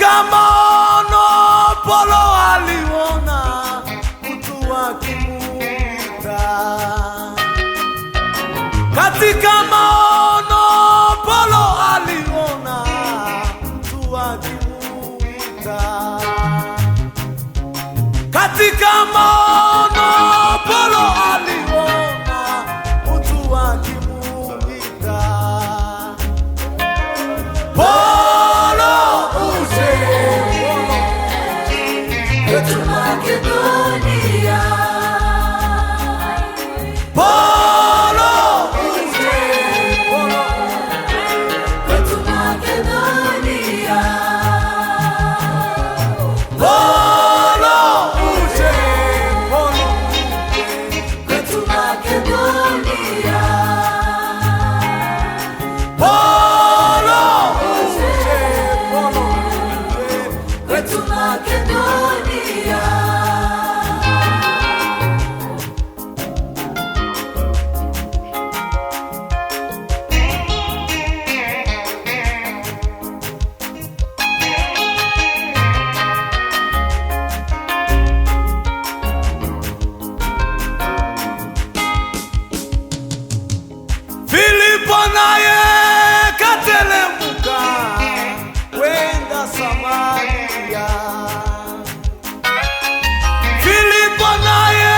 Katika maono Paulo aliona mtu akimuita. Katika maono Paulo aliona mtu akimuita. Katika maono Paulo aliona mtu akimuita. Paulo uje kwetu Makedonia. Paulo uje Kwetu Makedonia. Paulo uje Kwetu Makedonia. Paulo uje Kwetu Makedonia. Filipo naye katelemuka kwenda Samaria. Filipo naye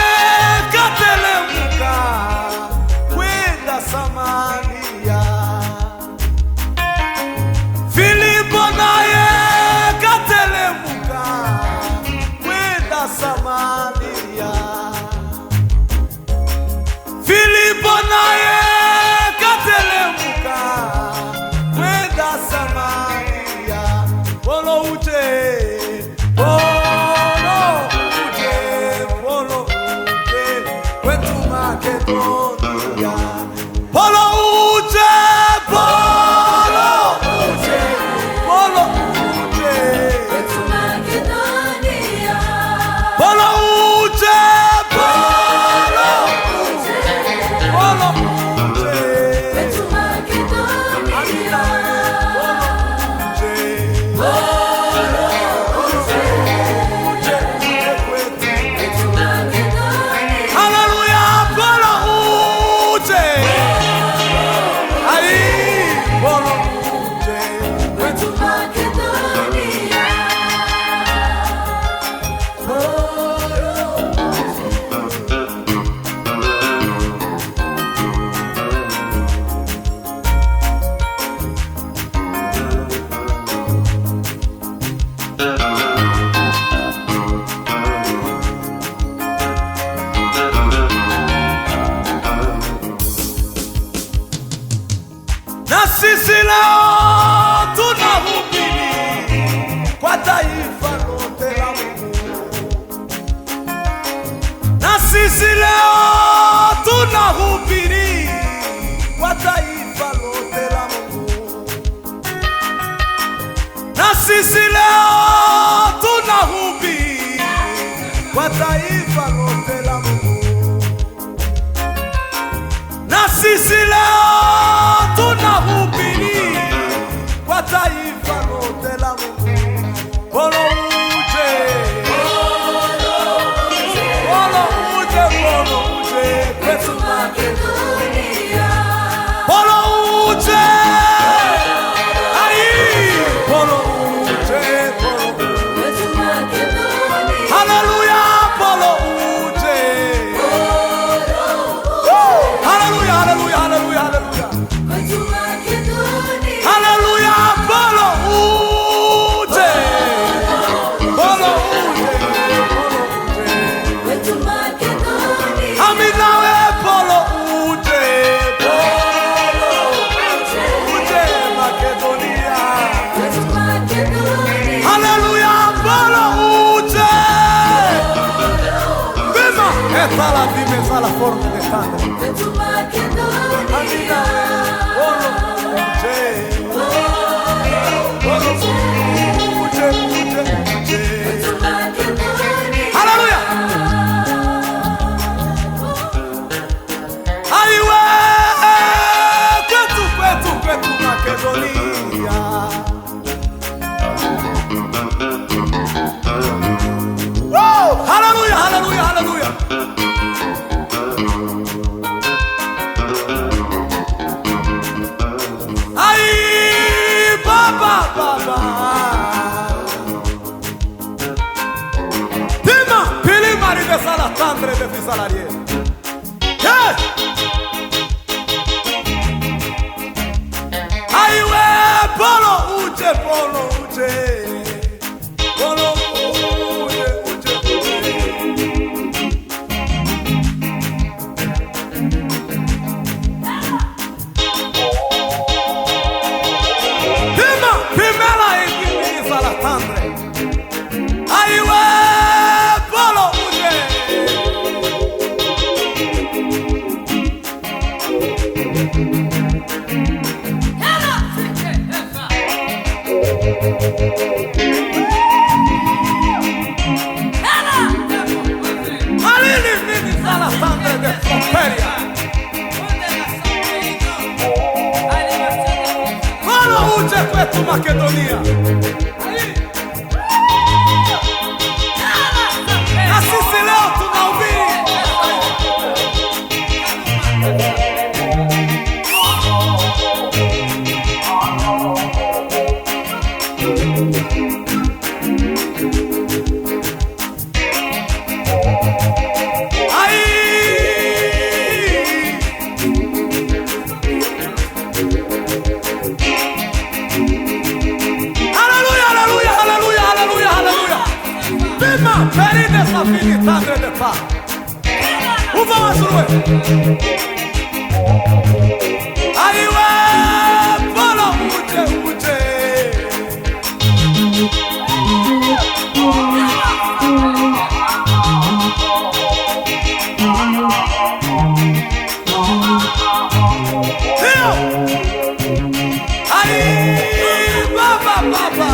katelemuka kwenda Samaria. Filipo naye katelemuka kwenda Samaria. Filipo naye katelemuka kwenda Samaria. Paulo uje, Paulo uje, Paulo uje kwetu Makedonia. Paulo uje, Paulo uje, Paulo uje, Kwetu Makedonia. Paulo uje, Paulo uje. Kwetu Makedonia. Kwetu Makedonia. Hallelujah, Paulo uje. Ai, Paulo uje. Kwetu Makedonia. Na sisi leo tunahubiri kwa taifa lote la Mungu. Na sisi leo tunahubiri kwa taifa lote la Mungu. Na sisi leo tunahubiri kwa taifa lote la Mungu. Na sisi leo tunahubiri kwa taifa lote la Mungu. Paulo uje, Paulo uje, Paulo uje kwetu Makedonia. Paulo uje, ai, Paulo uje, Paulo uje. Kwetu Makedonia. Hallelujah, Paulo uje. Hallelujah, hallelujah, hallelujah, hallelujah. Kwetu Makedonia. Hallelujah, Paulo uje. Paulo uje, Paulo uje. Kwetu Makedonia. Amina we Paulo uje. Paulo uje Makedonia. Kwetu Makedonia. Hallelujah, Paulo uje. Bima, esta la dime esa la forma de estar. Kwetu Makedonia. Amina we Paulo uje. Paulo uje, uje, uje. Kwetu Makedonia. Hallelujah. Aiwe kwetu Makedonia. salarié. Yeah! Aiwe, polo uje, polo uje. Polo uje, uje, uje. Pima, pimela e kimisa la tandre. Aiwe, polo uje. Malini mini sala tandre de Froperia. Polo uje kwetu Makedonia. Na sisi leo tunahubiri. Peride sa fini tandre de pa. Uva masurwe. Aiwe, polo uje, uje. Dio! Ai, baba, baba.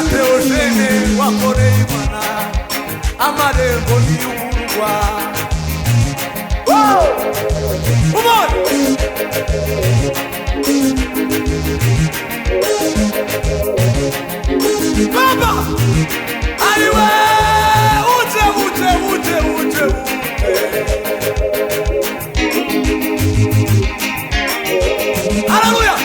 Teogene wa Koreimana Amade Boni Urugwa. Woo! Come on! Baba! Aiwe! Uje, uje, uje, uje, uje. Hallelujah!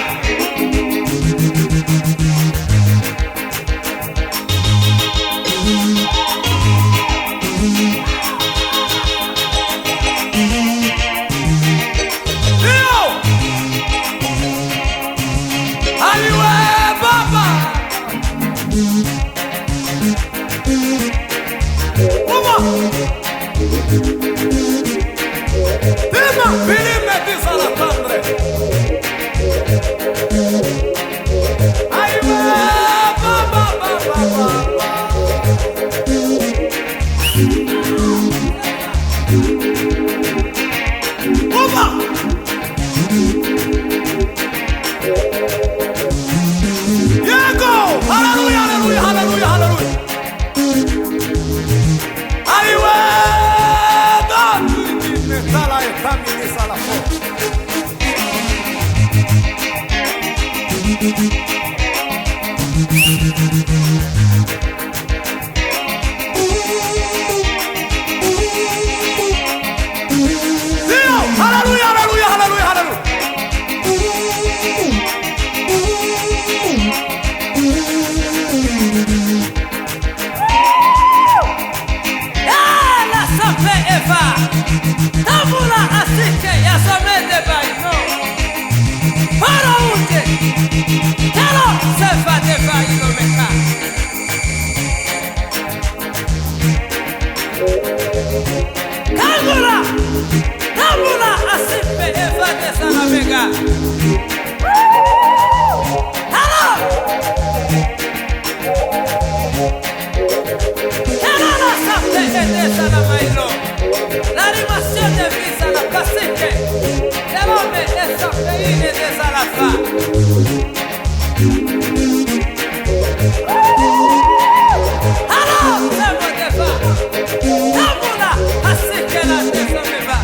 Kangura, Kangura, asipe evade sana bega. Hello. Canada sape ede sana mailo. L'animation de visa la classique. L'homme est sa pays des alafa. Hello, Sebo Deva. Kangura, asipe la Deva Deva.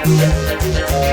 Makedoni.